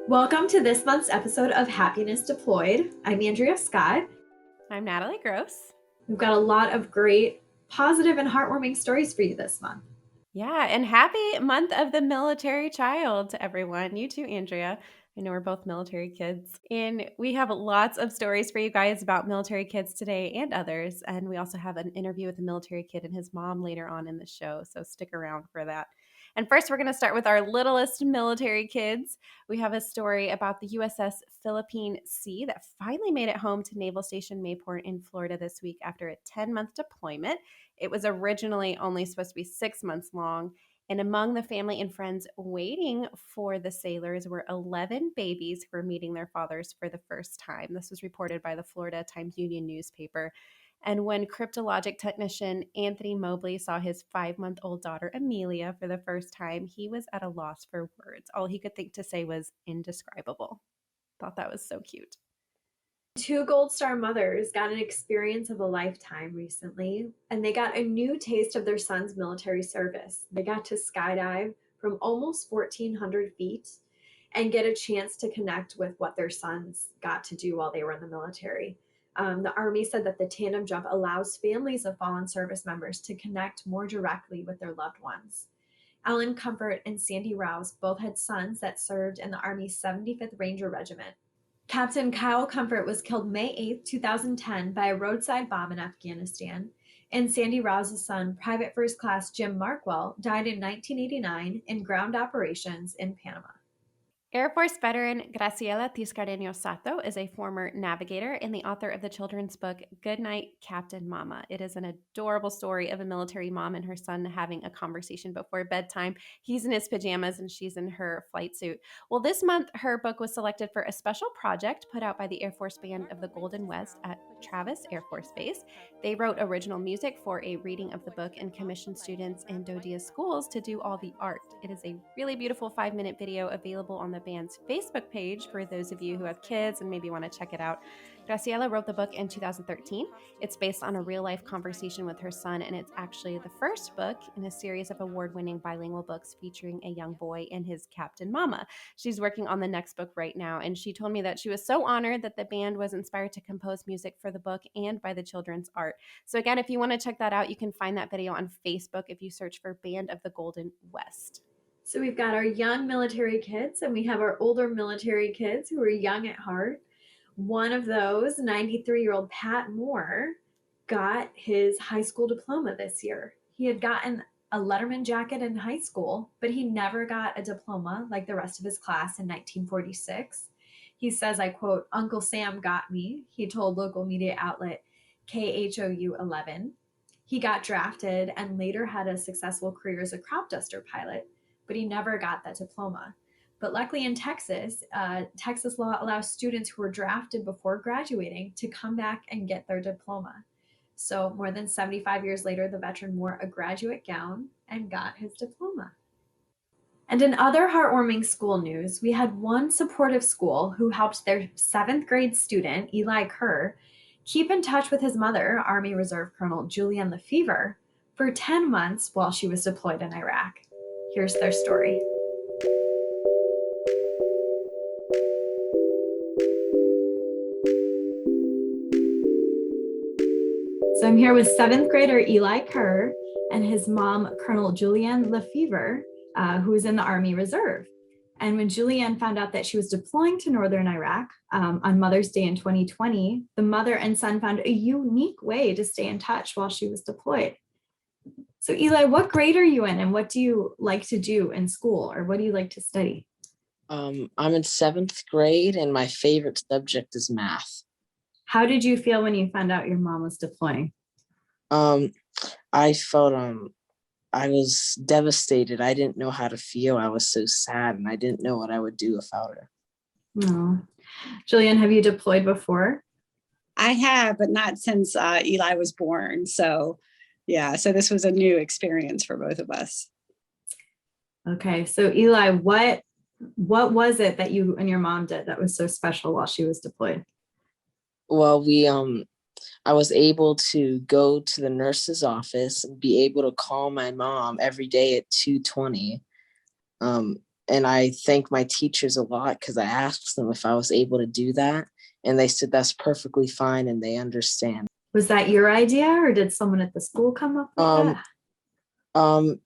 Welcome to this month's episode of Happiness Deployed. I'm Andrea Scott. I'm Natalie Gross. We've got a lot of great, positive, and heartwarming stories for you this month. Yeah, and happy month of the military child to everyone. You too, Andrea. I know we're both military kids. And we have lots of stories for you guys about military kids today and others. And we also have an interview with a military kid and his mom later on in the show. So stick around for that. And first, we're going to start with our littlest military kids. We have a story about the USS Philippine Sea that finally made it home to Naval Station Mayport in Florida this week after a 10-month deployment. It was originally only supposed to be 6 months long. And among the family and friends waiting for the sailors were 11 babies who were meeting their fathers for the first time. This was reported by the Florida Times-Union newspaper. And when cryptologic technician Anthony Mobley saw his 5-month-old daughter Amelia for the first time, he was at a loss for words. All he could think to say was indescribable. Thought that was so cute. Two Gold Star mothers got an experience of a lifetime recently, and they got a new taste of their son's military service. They got to skydive from almost 1,400 feet and get a chance to connect with what their sons got to do while they were in the military. The Army said that the tandem jump allows families of fallen service members to connect more directly with their loved ones. Alan Comfort and Sandy Rouse both had sons that served in the Army's 75th Ranger Regiment. Captain Kyle Comfort was killed May 8, 2010 by a roadside bomb in Afghanistan, and Sandy Rouse's son, Private First Class Jim Markwell, died in 1989 in ground operations in Panama. Air Force veteran Graciela Tiscareño Sato is a former navigator and the author of the children's book Goodnight, Captain Mama. It is an adorable story of a military mom and her son having a conversation before bedtime. He's in his pajamas and she's in her flight suit. Well, this month, her book was selected for a special project put out by the Air Force Band of the Golden West at Travis Air Force Base. They wrote original music for a reading of the book and commissioned students in Dodia schools to do all the art. It is a really beautiful 5-minute video available on the band's Facebook page for those of you who have kids and maybe want to check it out. Graciela wrote the book in 2013. It's based on a real-life conversation with her son, and it's actually the first book in a series of award-winning bilingual books featuring a young boy and his Captain Mama. She's working on the next book right now, and she told me that she was so honored that the band was inspired to compose music for the book and by the children's art. So again, if you want to check that out, you can find that video on Facebook if you search for Band of the Golden West. So we've got our young military kids and we have our older military kids who are young at heart. One of those, 93-year-old Pat Moore, got his high school diploma this year. He had gotten a letterman jacket in high school, but he never got a diploma like the rest of his class in 1946. He says, I quote, "Uncle Sam got me," he told local media outlet KHOU 11. He got drafted and later had a successful career as a crop duster pilot, but he never got that diploma. But luckily in Texas, Texas law allows students who were drafted before graduating to come back and get their diploma. So more than 75 years later, the veteran wore a graduate gown and got his diploma. And in other heartwarming school news, we had one supportive school who helped their 7th grade student, Eli Kerr, keep in touch with his mother, Army Reserve Colonel Julianne Lefevre, for 10 months while she was deployed in Iraq. Here's their story. So I'm here with 7th grader Eli Kerr and his mom, Colonel Julianne Lefevre, who is in the Army Reserve. And when Julianne found out that she was deploying to northern Iraq on Mother's Day in 2020, the mother and son found a unique way to stay in touch while she was deployed. So Eli, what grade are you in and what do you like to do in school, or what do you like to study? I'm in 7th grade and my favorite subject is math. How did you feel when you found out your mom was deploying? I felt I was devastated. I didn't know how to feel. I was so sad and I didn't know what I would do without her. Oh. Julianne, have you deployed before? I have, but not since Eli was born. So so this was a new experience for both of us. Okay, so Eli, what was it that you and your mom did that was so special while she was deployed? Well, I was able to go to the nurse's office and be able to call my mom every day at 2:20. And I thank my teachers a lot because I asked them if I was able to do that. And they said that's perfectly fine and they understand. Was that your idea or did someone at the school come up with Um, that?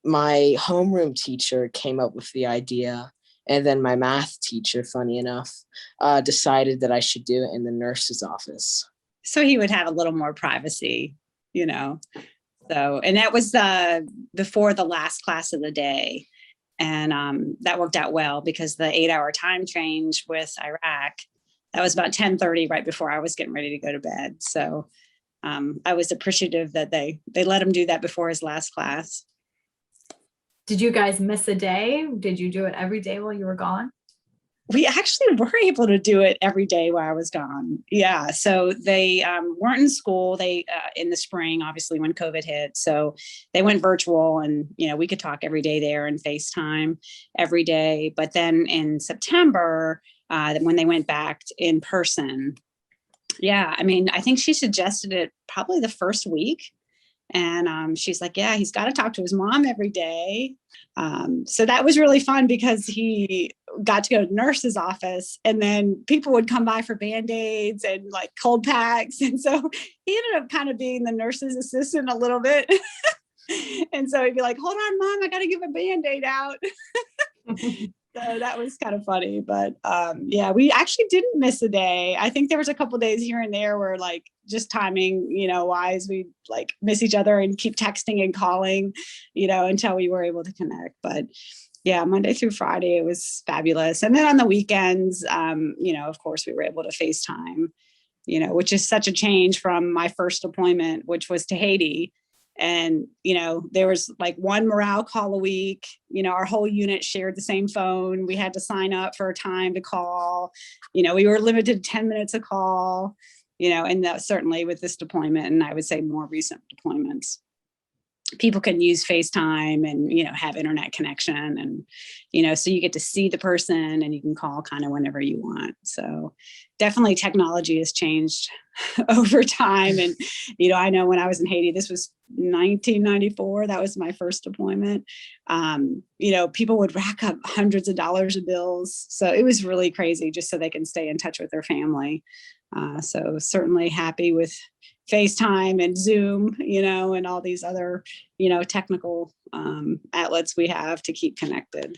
my homeroom teacher came up with the idea. And then my math teacher, funny enough, decided that I should do it in the nurse's office. So he would have a little more privacy, you know. So, and that was before the last class of the day. And that worked out well because the 8-hour time change with Iraq, that was about 10:30 right before I was getting ready to go to bed. So I was appreciative that they let him do that before his last class. Did you guys miss a day? Did you do it every day while you were gone? We actually were able to do it every day while I was gone. Yeah. So they weren't in school. They in the spring, obviously, when COVID hit. So they went virtual and, you know, we could talk every day there and FaceTime every day. But then in September, when they went back in person, yeah, I mean, I think she suggested it probably the first week. And she's like, yeah, he's got to talk to his mom every day. So that was really fun because he got to go to the nurse's office and then people would come by for Band-Aids and like cold packs. And so he ended up kind of being the nurse's assistant a little bit. And so he'd be like, hold on, Mom, I got to give a Band-Aid out. So that was kind of funny, but yeah, we actually didn't miss a day. I think there was a couple days here and there where like just timing, you know, wise, we like miss each other and keep texting and calling, you know, until we were able to connect. But yeah, Monday through Friday, it was fabulous. And then on the weekends, you know, of course, we were able to FaceTime, you know, which is such a change from my first deployment, which was to Haiti. And, you know, there was like one morale call a week, you know, our whole unit shared the same phone. We had to sign up for a time to call, you know, we were limited to 10 minutes a call, you know, and that certainly with this deployment, and I would say more recent deployments, people can use FaceTime and, you know, have internet connection and, you know, so you get to see the person and you can call kind of whenever you want. So definitely technology has changed over time. And, you know, I know when I was in Haiti, this was 1994, that was my first deployment. You know, people would rack up hundreds of dollars of bills. So it was really crazy just so they can stay in touch with their family. So certainly happy with FaceTime and Zoom, you know, and all these other, you know, technical outlets we have to keep connected.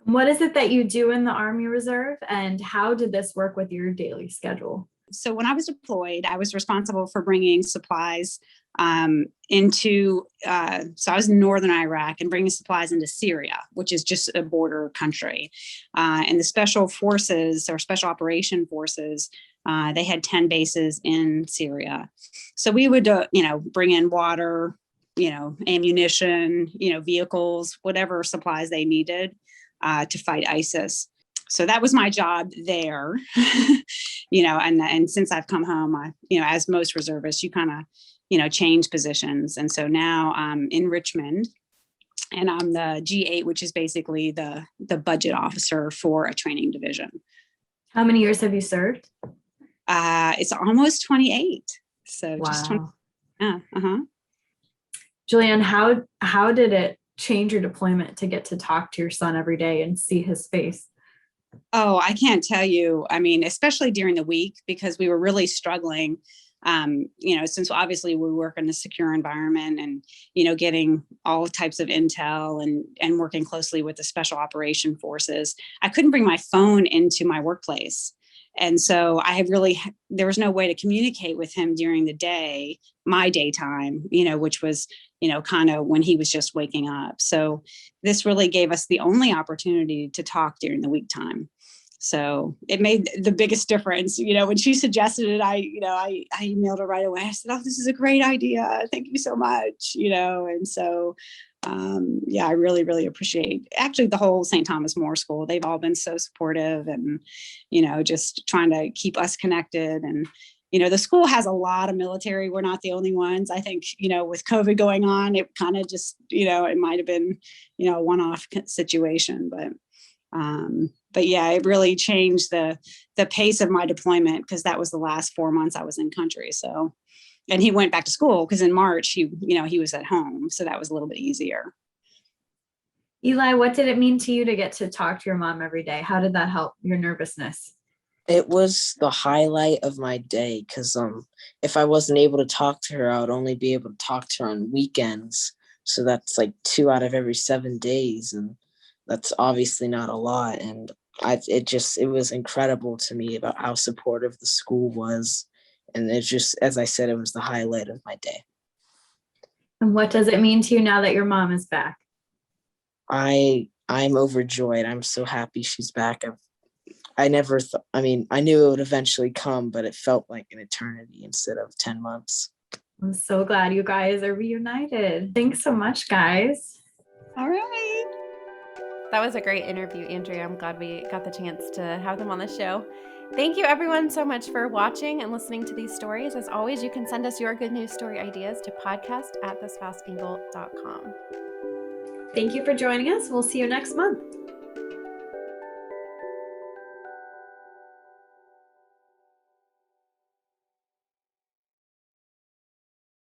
What is it that you do in the Army Reserve and how did this work with your daily schedule? So when I was deployed, I was responsible for bringing supplies into, so I was in northern Iraq and bringing supplies into Syria, which is just a border country. And the special forces or special operation forces, they had 10 bases in Syria. So we would, you know, bring in water, you know, ammunition, you know, vehicles, whatever supplies they needed to fight ISIS. So that was my job there, you know, and since I've come home, you know, as most reservists, you kind of, you know, change positions. And so now I'm in Richmond and I'm the G8, which is basically the budget officer for a training division. How many years have you served? It's almost 28. So wow. Just 20. Yeah. Julianne, how did it change your deployment to get to talk to your son every day and see his face? Oh, I can't tell you. I mean, especially during the week, because we were really struggling, you know, since obviously we work in a secure environment and, you know, getting all types of intel and working closely with the special operation forces. I couldn't bring my phone into my workplace. And so there was no way to communicate with him during the day, my daytime, you know, which was, you know, kind of when he was just waking up. So this really gave us the only opportunity to talk during the week time. So it made the biggest difference. You know, when she suggested it, I emailed her right away. I said, oh, this is a great idea. Thank you so much. You know, and so yeah, I really, really appreciate actually the whole St. Thomas More School. They've all been so supportive and, you know, just trying to keep us connected. And, you know, the school has a lot of military. We're not the only ones. I think, you know, with COVID going on, it kind of just, you know, it might've been, you know, a one-off situation, but yeah, it really changed the pace of my deployment because that was the last 4 months I was in country. So, and he went back to school because in March he was at home. So that was a little bit easier. Eli, what did it mean to you to get to talk to your mom every day? How did that help your nervousness? It was the highlight of my day because if I wasn't able to talk to her, I would only be able to talk to her on weekends. So that's like 2 out of every 7 days, and that's obviously not a lot. And it was incredible to me about how supportive the school was, and it's just, as I said, it was the highlight of my day. And what does it mean to you now that your mom is back? I'm overjoyed. I'm so happy she's back. I never thought, I mean, I knew it would eventually come, but it felt like an eternity instead of 10 months. I'm so glad you guys are reunited. Thanks so much, guys. All right. That was a great interview, Andrea. I'm glad we got the chance to have them on the show. Thank you, everyone, so much for watching and listening to these stories. As always, you can send us your good news story ideas to podcast@thespouseangle.com. Thank you for joining us. We'll see you next month.